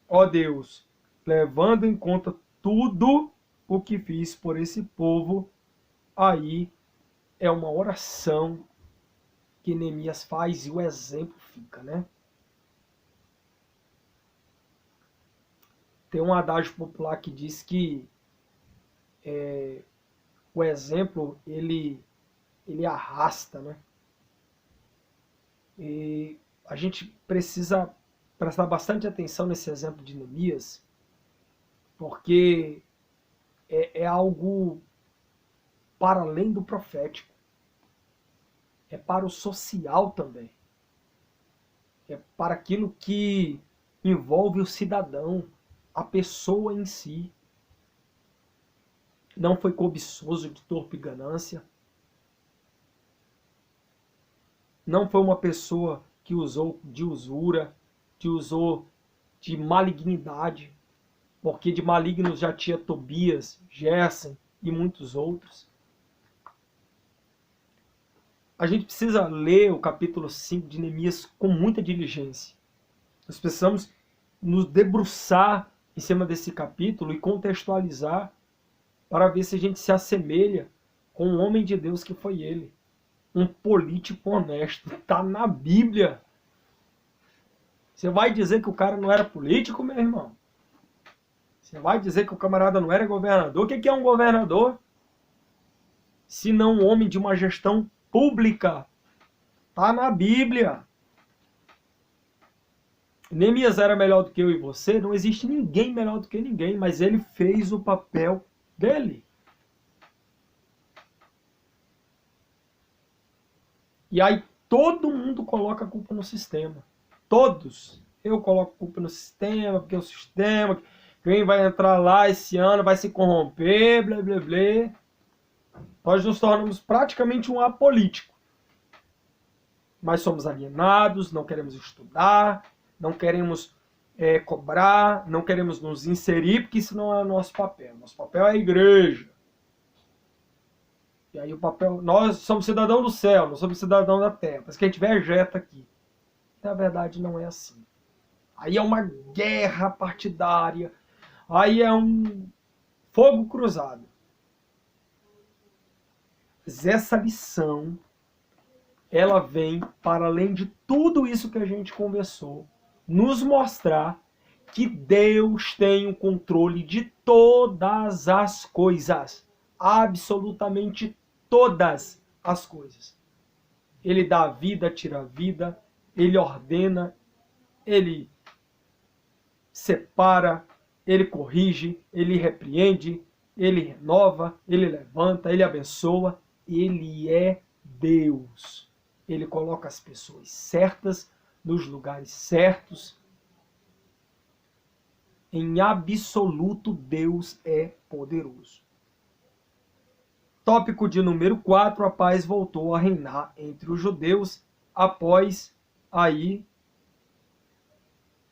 ó Deus, levando em conta tudo o que fiz por esse povo. Aí é uma oração que Neemias faz e o exemplo fica, né? Tem um adágio popular que diz que o exemplo, ele arrasta, né? E a gente precisa prestar bastante atenção nesse exemplo de Neemias, porque é algo para além do profético. É para o social também. É para aquilo que envolve o cidadão, a pessoa em si. Não foi cobiçoso de torpe ganância. Não foi uma pessoa que usou de usura, que usou de malignidade, porque de malignos já tinha Tobias, Gerson e muitos outros. A gente precisa ler o capítulo 5 de Neemias com muita diligência. Nós precisamos nos debruçar em cima desse capítulo e contextualizar para ver se a gente se assemelha com o homem de Deus que foi ele. Um político honesto. Está na Bíblia. Você vai dizer que o cara não era político, meu irmão? Você vai dizer que o camarada não era governador? O que é um governador? Se não um homem de uma gestão pública. Está na Bíblia. Neemias era melhor do que eu e você? Não existe ninguém melhor do que ninguém, mas ele fez o papel dele. E aí todo mundo coloca a culpa no sistema. Todos. Eu coloco a culpa no sistema, porque o sistema quem vai entrar lá esse ano vai se corromper, blá blá blá. Nós nos tornamos praticamente um apolítico. Mas somos alienados, não queremos estudar, não queremos cobrar, não queremos nos inserir, porque isso não é o nosso papel. Nosso papel é a igreja. E aí o papel, nós somos cidadão do céu, não somos cidadão da terra. Mas quem tiver jeta aqui. Na verdade não é assim. Aí é uma guerra partidária. Aí é um fogo cruzado. Mas essa lição, ela vem, para além de tudo isso que a gente conversou, nos mostrar que Deus tem o controle de todas as coisas. Absolutamente todas as coisas. Ele dá a vida, tira a vida, ele ordena, ele separa, ele corrige, ele repreende, ele renova, ele levanta, ele abençoa. Ele é Deus. Ele coloca as pessoas certas, nos lugares certos. Em absoluto, Deus é poderoso. Tópico de número 4, a paz voltou a reinar entre os judeus após aí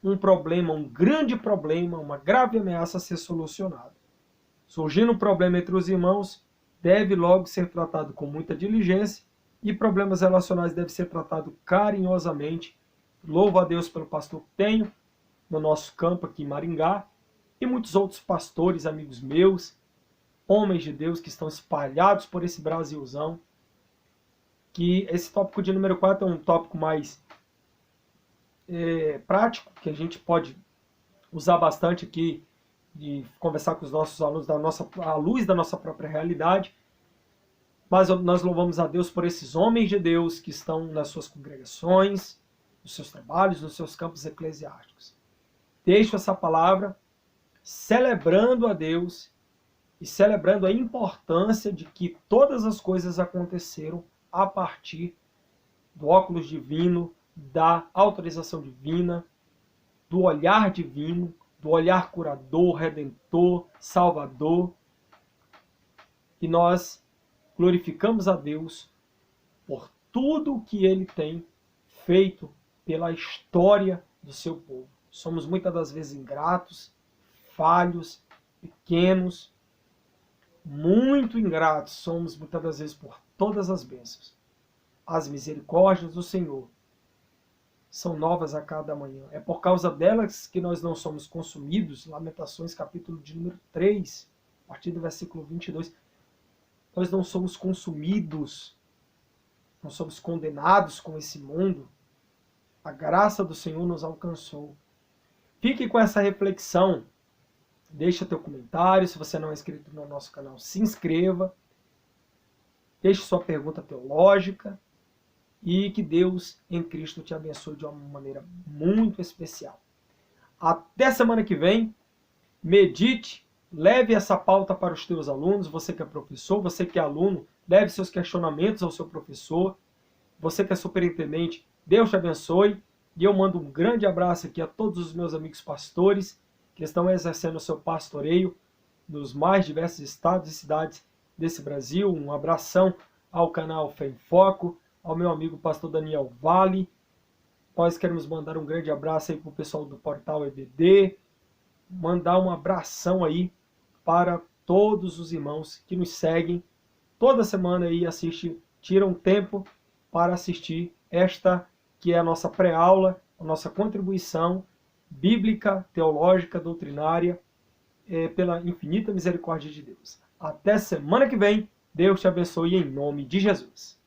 um problema, um grande problema, uma grave ameaça a ser solucionado. Surgindo um problema entre os irmãos, deve logo ser tratado com muita diligência e problemas relacionais devem ser tratados carinhosamente. Louvo a Deus pelo pastor que tenho no nosso campo aqui em Maringá e muitos outros pastores, amigos meus, homens de Deus que estão espalhados por esse Brasilzão. Que esse tópico de número 4 é um tópico mais prático, que a gente pode usar bastante aqui, de conversar com os nossos alunos à luz da nossa própria realidade. Mas nós louvamos a Deus por esses homens de Deus que estão nas suas congregações, nos seus trabalhos, nos seus campos eclesiásticos. Deixo essa palavra celebrando a Deus e celebrando a importância de que todas as coisas aconteceram a partir do óculos divino, da autorização divina, do olhar divino, do olhar curador, redentor, salvador. E nós glorificamos a Deus por tudo o que Ele tem feito pela história do seu povo. Somos muitas das vezes ingratos, falhos, pequenos, muito ingratos somos muitas das vezes por todas as bênçãos. As misericórdias do Senhor são novas a cada manhã. É por causa delas que nós não somos consumidos. Lamentações, capítulo de número 3, a partir do versículo 22. Nós não somos consumidos, não somos condenados com esse mundo. A graça do Senhor nos alcançou. Fique com essa reflexão. Deixa teu comentário. Se você não é inscrito no nosso canal, se inscreva. Deixe sua pergunta teológica. E que Deus em Cristo te abençoe de uma maneira muito especial. Até semana que vem. Medite, leve essa pauta para os teus alunos. Você que é professor, você que é aluno, leve seus questionamentos ao seu professor. Você que é superintendente, Deus te abençoe. E eu mando um grande abraço aqui a todos os meus amigos pastores que estão exercendo o seu pastoreio nos mais diversos estados e cidades desse Brasil. Um abração ao canal Fé em Foco, ao meu amigo pastor Daniel Vale. Nós queremos mandar um grande abraço aí para o pessoal do portal EBD, mandar um abração aí para todos os irmãos que nos seguem toda semana aí, tiram tempo para assistir esta que é a nossa pré-aula, a nossa contribuição bíblica, teológica, doutrinária, pela infinita misericórdia de Deus. Até semana que vem, Deus te abençoe em nome de Jesus.